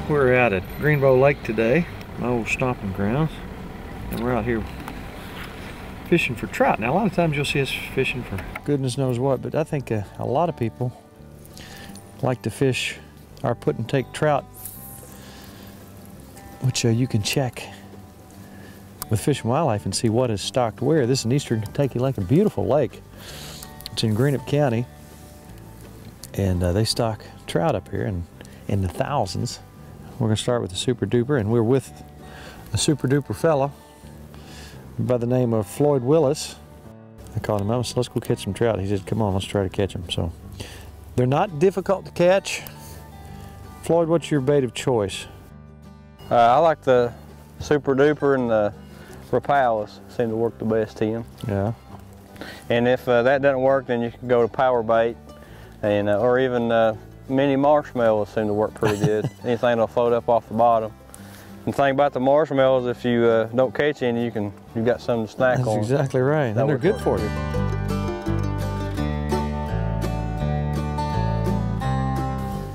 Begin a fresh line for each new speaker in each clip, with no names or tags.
We're out at Greenbo Lake today, my old stomping grounds, and we're out here fishing for trout. Now a lot of times you'll see us fishing for goodness knows what, but I think a lot of people like to fish or put and take trout, which you can check with Fish and Wildlife and see what is stocked where. This is in eastern Kentucky Lake, a beautiful lake. It's in Greenbo County, and they stock trout up here in the thousands. We're gonna start with the Super Duper, and we're with a Super Duper fella by the name of Floyd Willis. I called him up and said, let's go catch some trout. He said, come on, let's try to catch them. So they're not difficult to catch. Floyd, what's your bait of choice?
I like the Super Duper and the Rapalas seem to work the best in.
Yeah.
And if that doesn't work, then you can go to power bait, and or even mini marshmallows seem to work pretty good. Anything that'll float up off the bottom. And the thing about the marshmallows, if you don't catch any, you've got something to snack on.
That's exactly right. And they're good for you.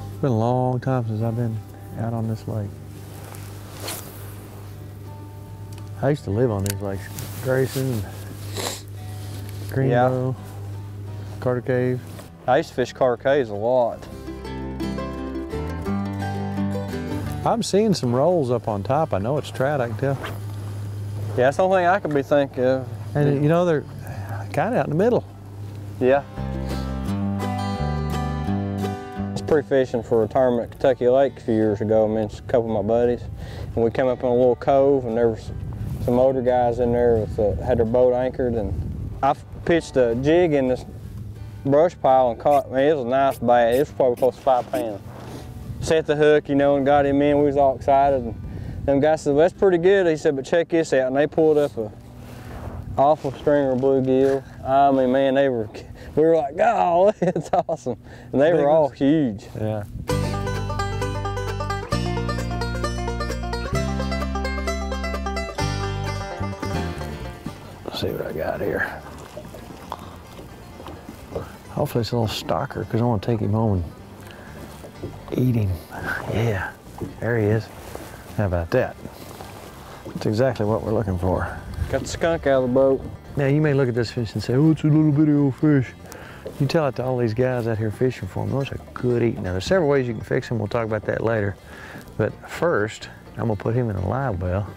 It's been a long time since I've been out on this lake. I used to live on these lakes. Grayson, Greenbo, Carter Cave.
I used to fish Carter Caves a lot.
I'm seeing some rolls up on top. I know it's trout, I can tell.
Yeah, that's the only thing I could be thinking of.
And you know, they're kind of out in the middle.
Yeah. I was pre-fishing for a tournament at Kentucky Lake a few years ago, me and a couple of my buddies. And we came up in a little cove, and there was some older guys in there with had their boat anchored, and I pitched a jig in this brush pile and caught, man, it was a nice bite. It was probably close to 5 pounds. Set the hook, you know, and got him in. We was all excited. And them guys said, well, that's pretty good. He said, but check this out. And they pulled up a awful stringer of bluegill. I mean, man, we were like, oh, it's awesome. And they were all huge.
Yeah. Let's see what I got here. Hopefully it's a little stalker, because I want to take him home and eat him. Yeah, there he is. How about that? That's exactly what we're looking for.
Got the skunk out of the boat.
Now you may look at this fish and say, oh, it's a little bitty old fish. You tell it to all these guys out here fishing for them, those are good eating. Now there's several ways you can fix them, we'll talk about that later. But first, I'm gonna put him in a live well,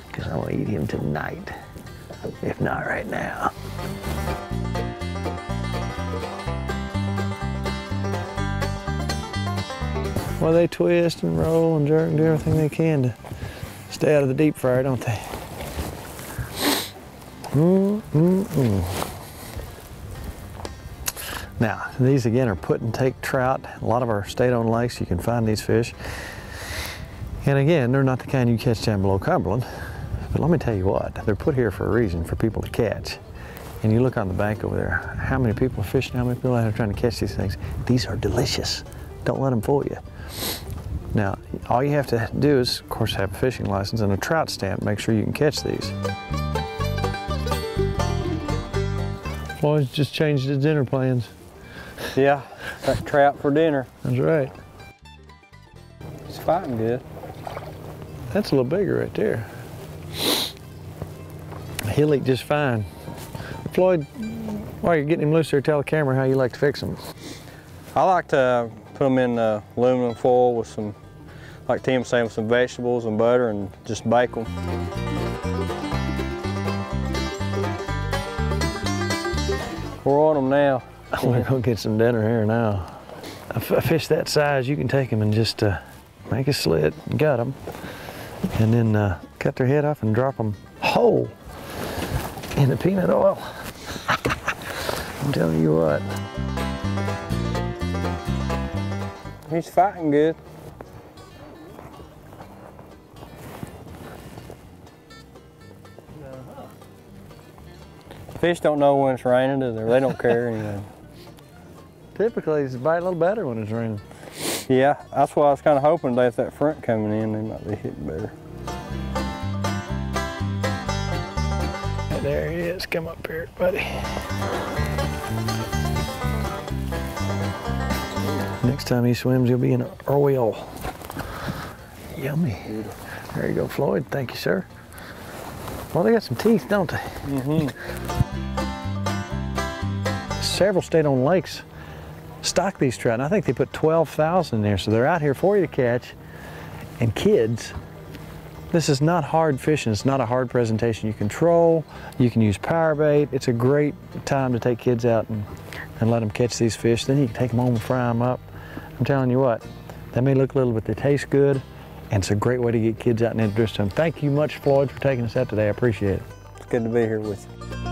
because I want to eat him tonight, if not right now. Well, they twist and roll and jerk and do everything they can to stay out of the deep fryer, don't they? Now, these again are put and take trout. A lot of our state-owned lakes, you can find these fish. And again, they're not the kind you catch down below Cumberland. But let me tell you what, they're put here for a reason, for people to catch. And you look on the bank over there, how many people are fishing, how many people are out there trying to catch these things? These are delicious. Don't let them fool you. Now, all you have to do is, of course, have a fishing license and a trout stamp. Make sure you can catch these. Floyd's just changed his dinner plans.
Yeah, got trout for dinner.
That's right.
He's fighting good.
That's a little bigger right there. He'll eat just fine. Floyd, while you're getting him loose there, tell the camera how you like to fix them.
I like to put them in aluminum foil with some, like Tim was saying, with some vegetables and butter, and just bake them. We're on them now.
I'm gonna go get some dinner here now. A fish that size, you can take them and just make a slit and gut them, and then cut their head off and drop them whole in the peanut oil. I'm telling you what.
He's fighting good. Fish don't know when it's raining, do they? They don't care anything.
Typically, it's bite a little better when it's raining.
Yeah, that's why I was kind of hoping that if that front coming in, they might be hitting better.
Hey, there he is. Come up here, buddy. Next time he swims, he'll be in an oil. Yummy. There you go, Floyd. Thank you, sir. Well, they got some teeth, don't they?
Mm-hmm.
Several state-owned lakes stock these trout, and I think they put 12,000 in there, so they're out here for you to catch. And kids, this is not hard fishing. It's not a hard presentation. You control, you can use power bait. It's a great time to take kids out and let them catch these fish. Then you can take them home and fry them up. I'm telling you what, they may look little, but they taste good, and it's a great way to get kids out and introduce them. Thank you much, Floyd, for taking us out today. I appreciate it.
It's good to be here with you.